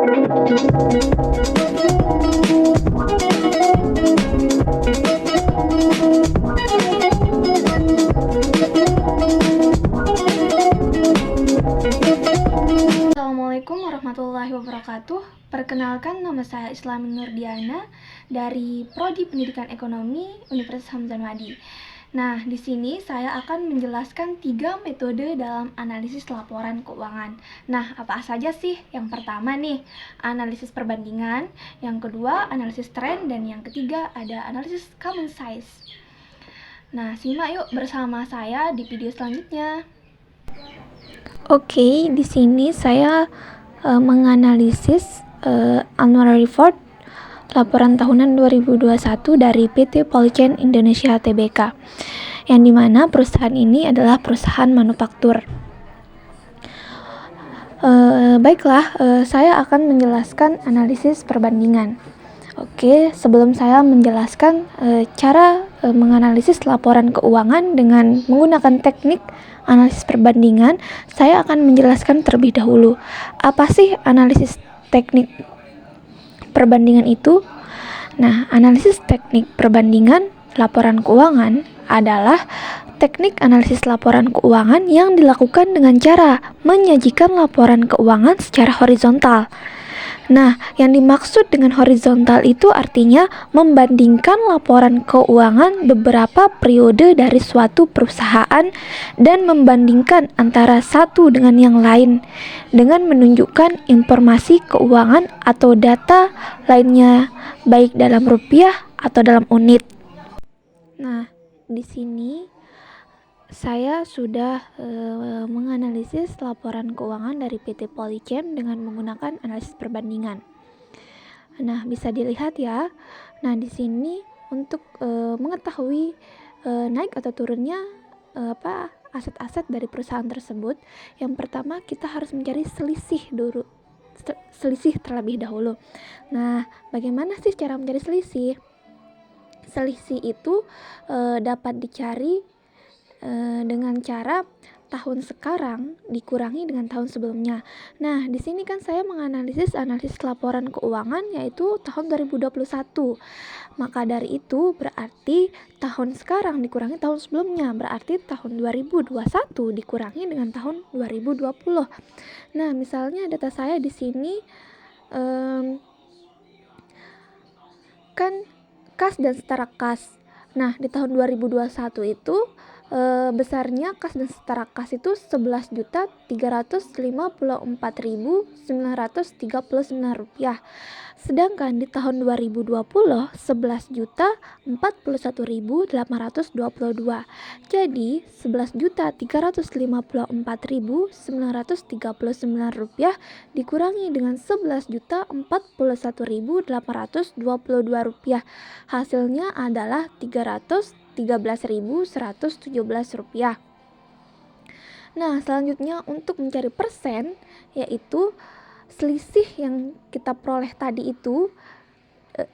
Assalamualaikum warahmatullahi wabarakatuh. Perkenalkan, nama saya Islami Nurdiana dari Prodi Pendidikan Ekonomi Universitas Hamzah Madi. Nah, di sini saya akan menjelaskan 3 metode dalam analisis laporan keuangan. Nah, apa saja sih? Yang pertama nih, analisis perbandingan, yang kedua analisis tren, dan yang ketiga ada analisis common size. Nah, simak yuk bersama saya di video selanjutnya. Oke, di sini saya menganalisis annual report laporan tahunan 2021 dari PT Polychain Indonesia Tbk, yang dimana perusahaan ini adalah perusahaan manufaktur. Baiklah, saya akan menjelaskan analisis perbandingan. Oke, sebelum saya menjelaskan cara menganalisis laporan keuangan dengan menggunakan teknik analisis perbandingan, saya akan menjelaskan terlebih dahulu apa sih analisis teknik perbandingan itu. Nah, analisis teknik perbandingan laporan keuangan adalah teknik analisis laporan keuangan yang dilakukan dengan cara menyajikan laporan keuangan secara horizontal. Nah, yang dimaksud dengan horizontal itu artinya membandingkan laporan keuangan beberapa periode dari suatu perusahaan dan membandingkan antara satu dengan yang lain dengan menunjukkan informasi keuangan atau data lainnya baik dalam rupiah atau dalam unit. Nah, di sini saya sudah menganalisis laporan keuangan dari PT Polychain dengan menggunakan analisis perbandingan. Nah, bisa dilihat ya. Nah, di sini untuk mengetahui naik atau turunnya aset-aset dari perusahaan tersebut, yang pertama kita harus mencari selisih terlebih dahulu. Nah, bagaimana sih cara mencari selisih? Selisih itu dapat dicari dengan cara tahun sekarang dikurangi dengan tahun sebelumnya. Nah, di sini kan saya menganalisis laporan keuangan yaitu tahun 2021. Maka dari itu berarti tahun sekarang dikurangi tahun sebelumnya, berarti tahun 2021 dikurangi dengan tahun 2020. Nah, misalnya data saya di sini kan kas dan setara kas. Nah, di tahun 2021 itu besarnya kas dan setara kas itu 11.354.939 rupiah. Sedangkan di tahun 2020 11.041.822. Jadi 11.354.939 rupiah dikurangi dengan 11.041.822 rupiah. Hasilnya adalah 13.117 rupiah. Nah, selanjutnya untuk mencari persen, yaitu selisih yang kita peroleh tadi itu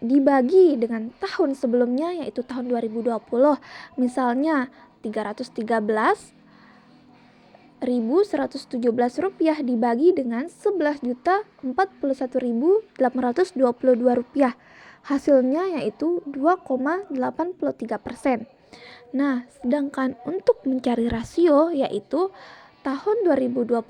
dibagi dengan tahun sebelumnya, yaitu tahun 2020. Misalnya 313.117 rupiah dibagi dengan 11.041.822 rupiah. Hasilnya yaitu 2,83%. Nah, sedangkan untuk mencari rasio yaitu tahun 2021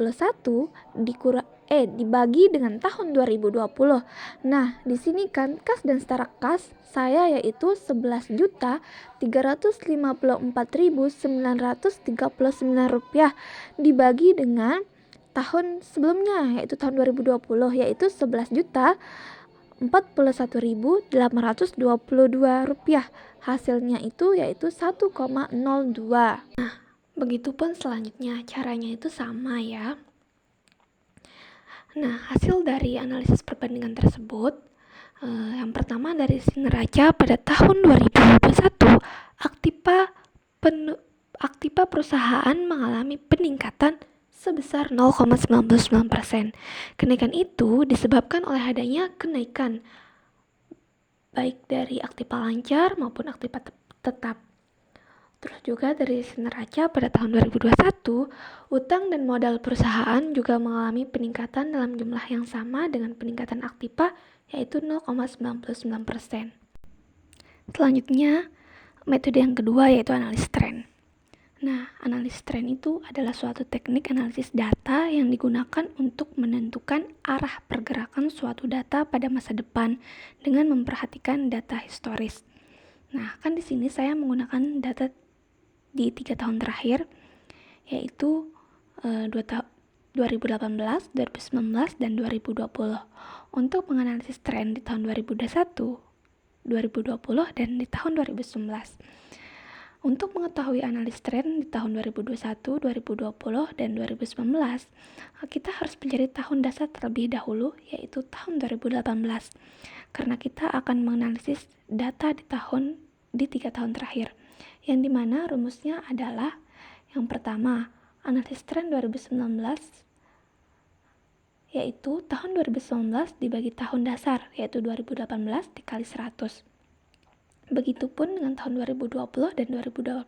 dibagi dengan tahun 2020. Nah, di sini kan kas dan setara kas saya yaitu 11.354.939 rupiah dibagi dengan tahun sebelumnya yaitu tahun 2020 yaitu 11.041.822 rupiah. Hasilnya itu yaitu 1,02. Nah, begitupun selanjutnya caranya itu sama ya. Nah, hasil dari analisis perbandingan tersebut, yang pertama dari neraca pada tahun 2021, aktiva perusahaan mengalami peningkatan sebesar 0,99%. Kenaikan itu disebabkan oleh adanya kenaikan baik dari aktiva lancar maupun aktiva tetap. Terus juga dari sisi neraca pada tahun 2021, utang dan modal perusahaan juga mengalami peningkatan dalam jumlah yang sama dengan peningkatan aktiva, yaitu 0,99%. Selanjutnya, metode yang kedua yaitu analisis tren. Nah, analisis tren itu adalah suatu teknik analisis data yang digunakan untuk menentukan arah pergerakan suatu data pada masa depan dengan memperhatikan data historis. Nah, kan di sini saya menggunakan data di 3 tahun terakhir, yaitu 2018, 2019, dan 2020 untuk menganalisis tren di tahun 2021, 2020, dan di tahun 2019. Untuk mengetahui analis tren di tahun 2021, 2020, dan 2019, kita harus mencari tahun dasar terlebih dahulu, yaitu tahun 2018, karena kita akan menganalisis data di 3 tahun terakhir, yang dimana rumusnya adalah yang pertama, analisis tren 2019, yaitu tahun 2019 dibagi tahun dasar, yaitu 2018 dikali 100. Begitupun dengan tahun 2020 dan 2021,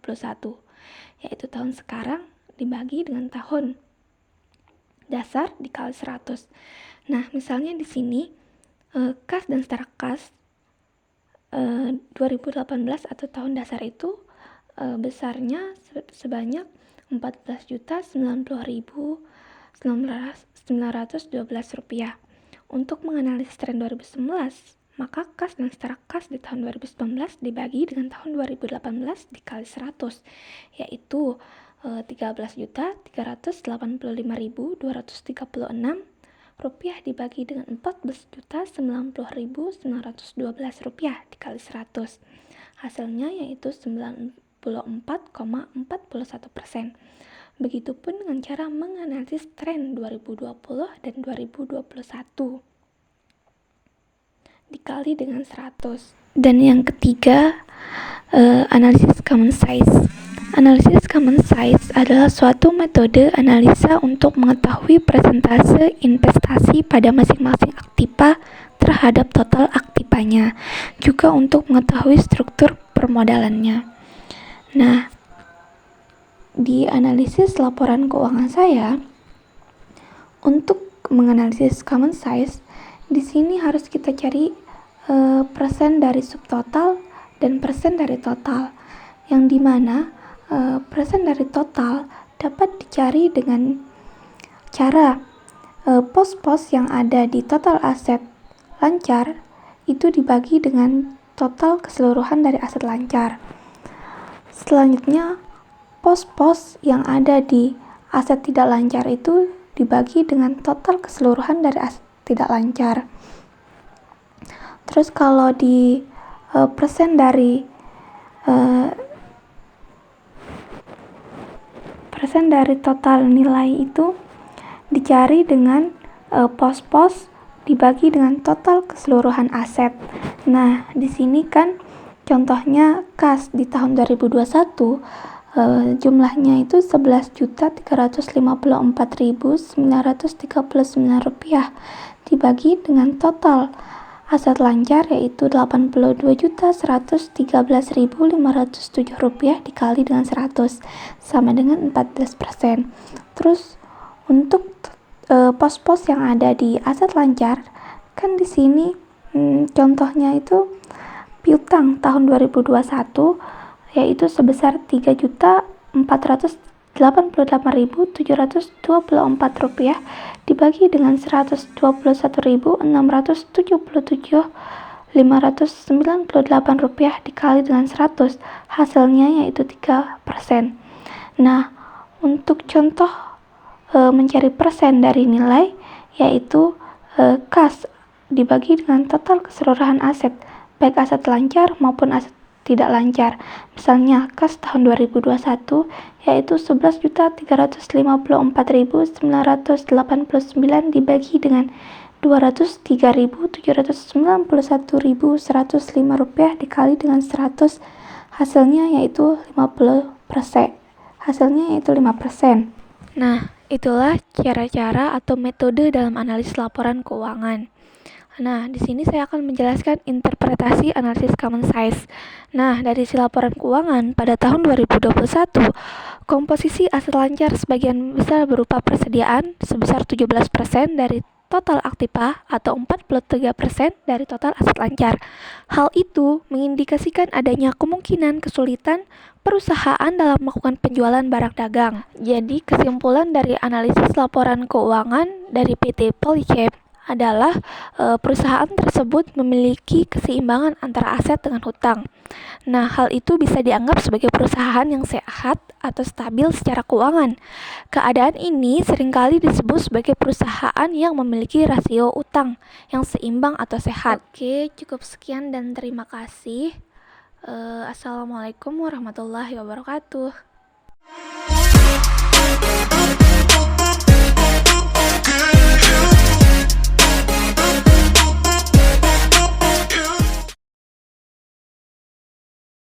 yaitu tahun sekarang dibagi dengan tahun dasar dikali 100. Nah, misalnya di sini kas dan setara kas 2018 atau tahun dasar itu besarnya sebanyak 14.090.912 rupiah. Untuk menganalisis tren 2019, maka kas dan setara kas di tahun 2019 dibagi dengan tahun 2018 dikali 100, yaitu 13.385.236 rupiah dibagi dengan 14.090.912 rupiah dikali 100. Hasilnya yaitu 94,41%. Begitupun dengan cara menganalisis tren 2020 dan 2021 dikali dengan 100. Dan yang ketiga, analisis common size. Analisis common size adalah suatu metode analisa untuk mengetahui persentase investasi pada masing-masing aktiva terhadap total aktivanya, juga untuk mengetahui struktur permodalannya. Nah, di analisis laporan keuangan saya, untuk menganalisis common size, di sini harus kita cari persen dari subtotal dan persen dari total, yang dimana persen dari total dapat dicari dengan cara pos-pos yang ada di total aset lancar itu dibagi dengan total keseluruhan dari aset lancar. Selanjutnya, pos-pos yang ada di aset tidak lancar itu dibagi dengan total keseluruhan dari aset tidak lancar. Terus kalau di persen dari total nilai itu dicari dengan pos-pos dibagi dengan total keseluruhan aset. Nah, di sini kan contohnya kas di tahun 2021 jumlahnya itu 11.354.939 rupiah dibagi dengan total aset lancar yaitu 82.113.507 rupiah dikali dengan 100 sama dengan 14%. Terus untuk pos-pos yang ada di aset lancar kan di sini contohnya itu piutang tahun 2021 yaitu sebesar 3.488.724 rupiah dibagi dengan 121.677.598 rupiah dikali dengan 100, hasilnya yaitu 3%. Nah, untuk contoh mencari persen dari nilai yaitu kas dibagi dengan total keseluruhan aset, baik aset lancar maupun aset tidak lancar. Misalnya kas tahun 2021 yaitu 11.354.989 dibagi dengan 203.791.105 rupiah dikali dengan 100, hasilnya yaitu 50%. Hasilnya yaitu 5%. Nah, itulah cara-cara atau metode dalam analisis laporan keuangan. Nah, di sini saya akan menjelaskan interpretasi analisis common size. Nah, dari si laporan keuangan pada tahun 2021, komposisi aset lancar sebagian besar berupa persediaan sebesar 17% dari total aktiva atau 43% dari total aset lancar. Hal itu mengindikasikan adanya kemungkinan kesulitan perusahaan dalam melakukan penjualan barang dagang. Jadi, kesimpulan dari analisis laporan keuangan dari PT Polycab adalah perusahaan tersebut memiliki keseimbangan antara aset dengan hutang. Nah, hal itu bisa dianggap sebagai perusahaan yang sehat atau stabil secara keuangan. Keadaan ini seringkali disebut sebagai perusahaan yang memiliki rasio utang yang seimbang atau sehat. Oke, cukup sekian dan terima kasih. Assalamualaikum warahmatullahi wabarakatuh.